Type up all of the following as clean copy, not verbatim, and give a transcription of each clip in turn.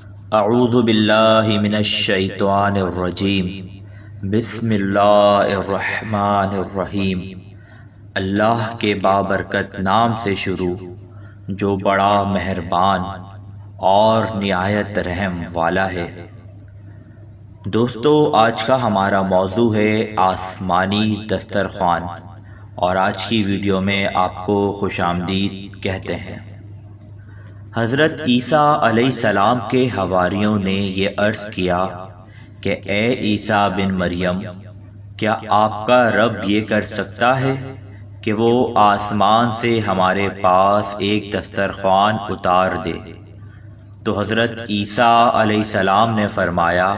اعوذ باللہ من الشیطان الرجیم بسم اللہ الرحمن الرحیم۔ اللہ کے بابرکت نام سے شروع جو بڑا مہربان اور نہایت رحم والا ہے۔ دوستو، آج کا ہمارا موضوع ہے آسمانی دسترخوان، اور آج کی ویڈیو میں آپ کو خوش آمدید کہتے ہیں۔ حضرت عیسیٰ علیہ السلام کے حواریوں نے یہ عرض کیا کہ اے عیسیٰ بن مریم، کیا آپ کا رب یہ کر سکتا ہے کہ وہ آسمان سے ہمارے پاس ایک دسترخوان اتار دے؟ تو حضرت عیسیٰ علیہ السلام نے فرمایا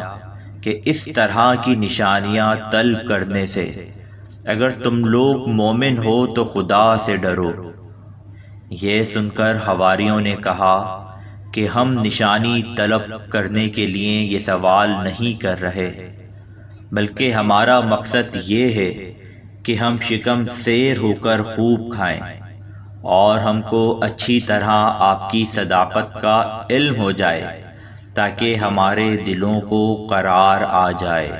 کہ اس طرح کی نشانیاں طلب کرنے سے اگر تم لوگ مومن ہو تو خدا سے ڈرو۔ یہ سن کر حواریوں نے کہا کہ ہم نشانی طلب کرنے کے لیے یہ سوال نہیں کر رہے، بلکہ ہمارا مقصد یہ ہے کہ ہم شکم سیر ہو کر خوب کھائیں، اور ہم کو اچھی طرح آپ کی صداقت کا علم ہو جائے تاکہ ہمارے دلوں کو قرار آ جائے،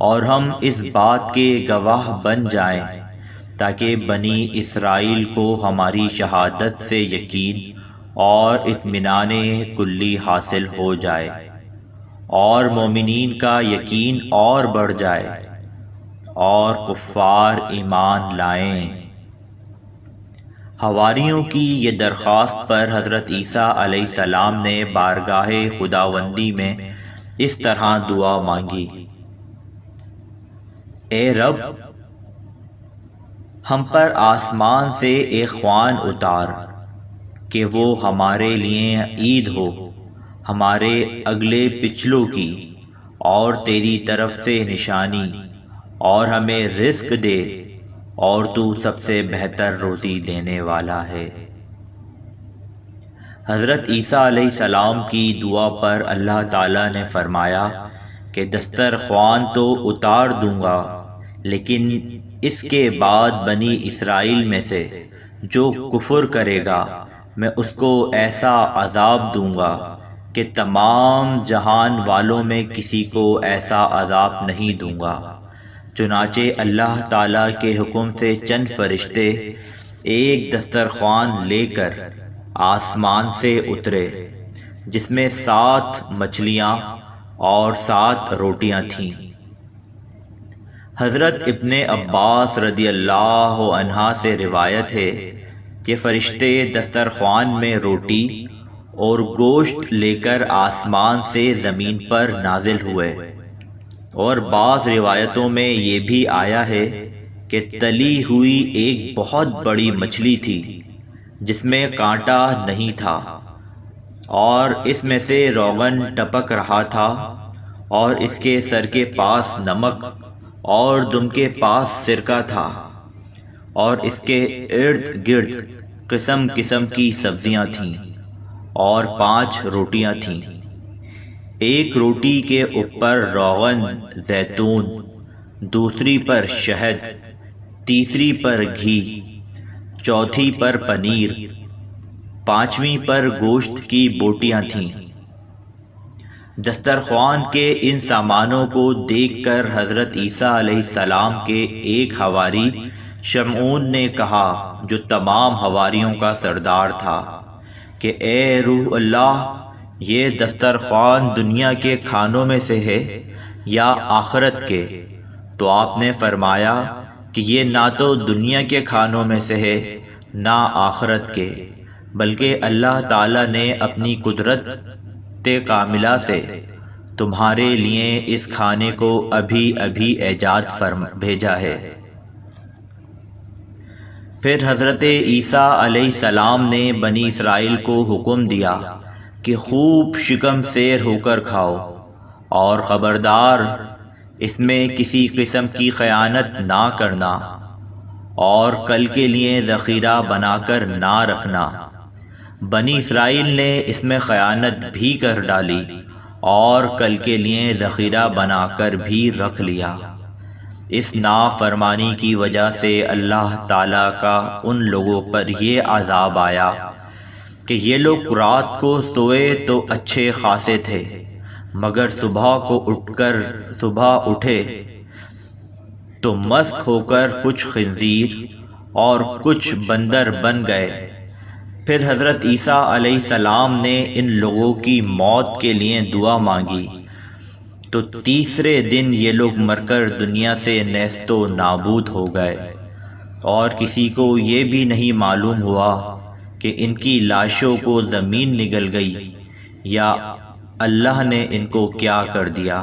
اور ہم اس بات کے گواہ بن جائیں تاکہ بنی اسرائیل کو ہماری شہادت سے یقین اور اطمینان کلی حاصل ہو جائے، اور مومنین کا یقین اور بڑھ جائے، اور کفار ایمان لائیں۔ حواریوں کی یہ درخواست پر حضرت عیسیٰ علیہ السلام نے بارگاہ خداوندی میں اس طرح دعا مانگی: اے رب، ہم پر آسمان سے ایک خوان اتار کہ وہ ہمارے لیے عید ہو، ہمارے اگلے پچھلوں کی، اور تیری طرف سے نشانی، اور ہمیں رزق دے، اور تو سب سے بہتر روزی دینے والا ہے۔ حضرت عیسیٰ علیہ السلام کی دعا پر اللہ تعالیٰ نے فرمایا کہ دسترخوان تو اتار دوں گا، لیکن اس کے بعد بنی اسرائیل میں سے جو کفر کرے گا میں اس کو ایسا عذاب دوں گا کہ تمام جہان والوں میں کسی کو ایسا عذاب نہیں دوں گا۔ چنانچہ اللہ تعالیٰ کے حکم سے چند فرشتے ایک دسترخوان لے کر آسمان سے اترے، جس میں 7 مچھلیاں اور 7 روٹیاں تھیں۔ حضرت ابن عباس رضی اللہ عنہ سے روایت ہے کہ فرشتے دسترخوان میں روٹی اور گوشت لے کر آسمان سے زمین پر نازل ہوئے، اور بعض روایتوں میں یہ بھی آیا ہے کہ تلی ہوئی ایک بہت بڑی مچھلی تھی جس میں کانٹا نہیں تھا، اور اس میں سے روغن ٹپک رہا تھا، اور اس کے سر کے پاس نمک اور دم کے پاس سرکہ تھا، اور اس کے ارد گرد قسم قسم کی سبزیاں تھیں، اور 5 روٹیاں تھیں۔ ایک روٹی کے اوپر روغن زیتون، دوسری پر شہد، تیسری پر گھی، چوتھی پر پنیر، 5ویں پر گوشت کی بوٹیاں تھیں۔ دسترخوان کے ان سامانوں کو دیکھ کر حضرت عیسیٰ علیہ السلام کے ایک حواری شمعون نے کہا، جو تمام حواریوں کا سردار تھا، کہ اے روح اللہ، یہ دسترخوان دنیا کے کھانوں میں سے ہے یا آخرت کے؟ تو آپ نے فرمایا کہ یہ نہ تو دنیا کے کھانوں میں سے ہے نہ آخرت کے، بلکہ اللہ تعالیٰ نے اپنی قدرت کاملہ سے تمہارے لیے اس کھانے کو ابھی ابھی ایجاد بھیجا ہے۔ پھر حضرت عیسیٰ علیہ السلام نے بنی اسرائیل کو حکم دیا کہ خوب شکم سیر ہو کر کھاؤ، اور خبردار اس میں کسی قسم کی خیانت نہ کرنا، اور کل کے لیے ذخیرہ بنا کر نہ رکھنا۔ بنی اسرائیل نے اس میں خیانت بھی کر ڈالی، اور کل کے لیے ذخیرہ بنا کر بھی رکھ لیا۔ اس نافرمانی کی وجہ سے اللہ تعالیٰ کا ان لوگوں پر یہ عذاب آیا کہ یہ لوگ رات کو سوئے تو اچھے خاصے تھے، مگر صبح اٹھے تو مسخ ہو کر کچھ خنزیر اور کچھ بندر بن گئے۔ پھر حضرت عیسیٰ علیہ السلام نے ان لوگوں کی موت کے لیے دعا مانگی تو تیسرے دن یہ لوگ مر کر دنیا سے نیست و نابود ہو گئے، اور کسی کو یہ بھی نہیں معلوم ہوا کہ ان کی لاشوں کو زمین نگل گئی یا اللہ نے ان کو کیا کر دیا۔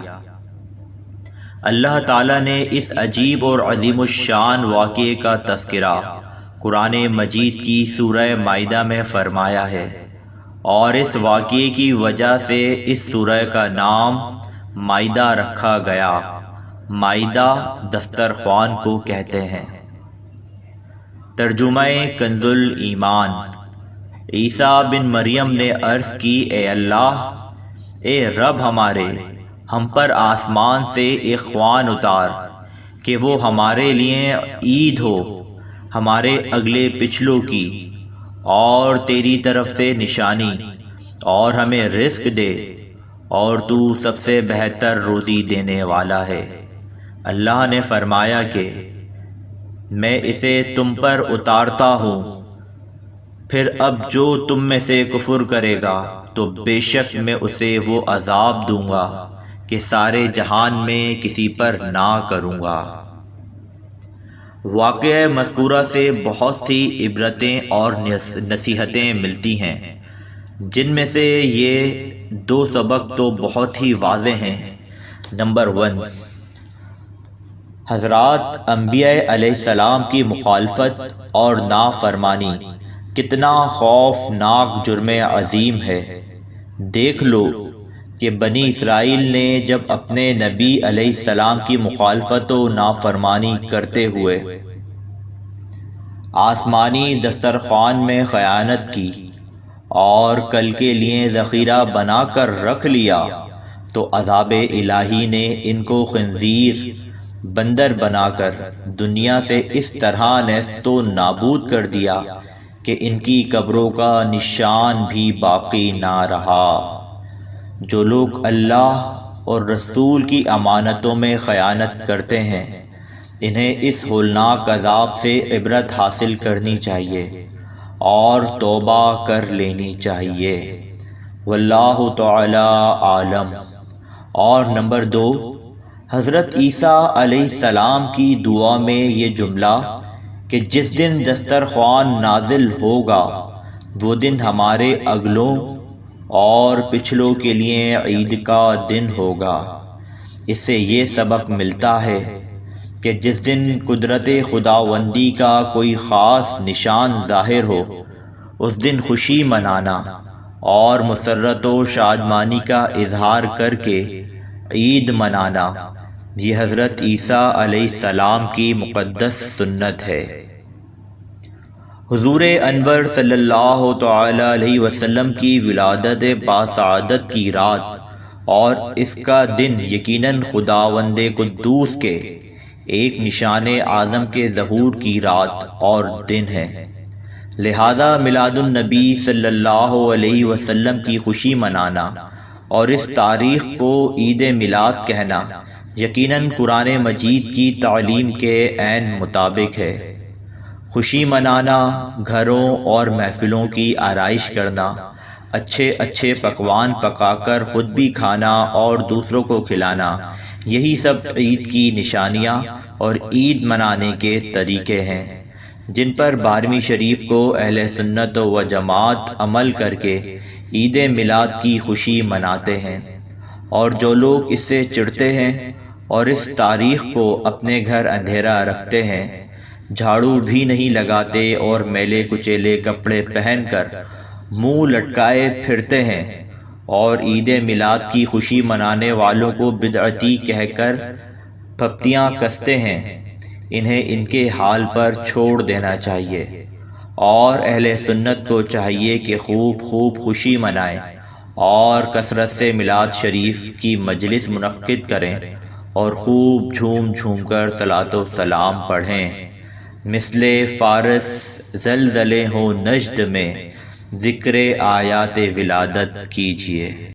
اللہ تعالیٰ نے اس عجیب اور عظیم الشان واقعے کا تذکرہ قرآن مجید کی سورہ مائدہ میں فرمایا ہے، اور اس واقعے کی وجہ سے اس سورہ کا نام مائدہ رکھا گیا۔ مائدہ دسترخوان کو کہتے ہیں۔ ترجمہ کنز الایمان۔ عیسیٰ بن مریم نے عرض کی، اے اللہ، اے رب ہمارے، ہم پر آسمان سے ایک خوان اتار کہ وہ ہمارے لیے عید ہو، ہمارے اگلے پچھلوں کی، اور تیری طرف سے نشانی، اور ہمیں رزق دے، اور تو سب سے بہتر روزی دینے والا ہے۔ اللہ نے فرمایا کہ میں اسے تم پر اتارتا ہوں، پھر اب جو تم میں سے کفر کرے گا تو بے شک میں اسے وہ عذاب دوں گا کہ سارے جہان میں کسی پر نہ کروں گا۔ واقعہ مذکورہ سے بہت سی عبرتیں اور نصیحتیں ملتی ہیں، جن میں سے یہ دو سبق تو بہت ہی واضح ہیں۔ نمبر 1، حضرات انبیاء علیہ السلام کی مخالفت اور نافرمانی کتنا خوفناک جرم عظیم ہے۔ دیکھ لو کہ بنی اسرائیل نے جب اپنے نبی علیہ السلام کی مخالفت و نافرمانی کرتے ہوئے آسمانی دسترخوان میں خیانت کی اور کل کے لیے ذخیرہ بنا کر رکھ لیا، تو عذاب الہی نے ان کو خنزیر، بندر بنا کر دنیا سے اس طرح نیست و نابود کر دیا کہ ان کی قبروں کا نشان بھی باقی نہ رہا۔ جو لوگ اللہ اور رسول کی امانتوں میں خیانت کرتے ہیں، انہیں اس ہولناک عذاب سے عبرت حاصل کرنی چاہیے اور توبہ کر لینی چاہیے۔ واللہ تعالی عالم۔ اور نمبر 2، حضرت عیسیٰ علیہ السلام کی دعا میں یہ جملہ کہ جس دن دسترخوان نازل ہوگا وہ دن ہمارے اگلوں اور پچھلوں کے لیے عید کا دن ہوگا، اس سے یہ سبق ملتا ہے کہ جس دن قدرت خداوندی کا کوئی خاص نشان ظاہر ہو، اس دن خوشی منانا اور مسرت و شادمانی کا اظہار کر کے عید منانا، یہ حضرت عیسیٰ علیہ السلام کی مقدس سنت ہے۔ حضور انور صلی اللہ تعالی علیہ وسلم کی ولادت باسعادت کی رات اور اس کا دن یقیناً خداوند قدوس کے ایک نشان اعظم کے ظہور کی رات اور دن ہے، لہذا میلاد النبی صلی اللہ علیہ وسلم کی خوشی منانا اور اس تاریخ کو عید میلاد کہنا یقیناً قرآن مجید کی تعلیم کے عین مطابق ہے۔ خوشی منانا، گھروں اور محفلوں کی آرائش کرنا، اچھے اچھے پکوان پکا کر خود بھی کھانا اور دوسروں کو کھلانا، یہی سب عید کی نشانیاں اور عید منانے کے طریقے ہیں، جن پر 12ویں شریف کو اہل سنت و جماعت عمل کر کے عید میلاد کی خوشی مناتے ہیں۔ اور جو لوگ اس سے چڑھتے ہیں اور اس تاریخ کو اپنے گھر اندھیرا رکھتے ہیں، جھاڑو بھی نہیں لگاتے اور میلے کچیلے کپڑے پہن کر منہ لٹکائے پھرتے ہیں اور عید میلاد کی خوشی منانے والوں کو بدعتی کہہ کر پھپتیاں کستے ہیں، انہیں ان کے حال پر چھوڑ دینا چاہیے، اور اہل سنت کو چاہیے کہ خوب خوشی منائیں اور کثرت سے میلاد شریف کی مجلس منعقد کریں اور خوب جھوم کر صلاۃ و سلام پڑھیں۔ مثل فارس زلزلے ہوں نجد میں، ذکر آیات ولادت کیجیے۔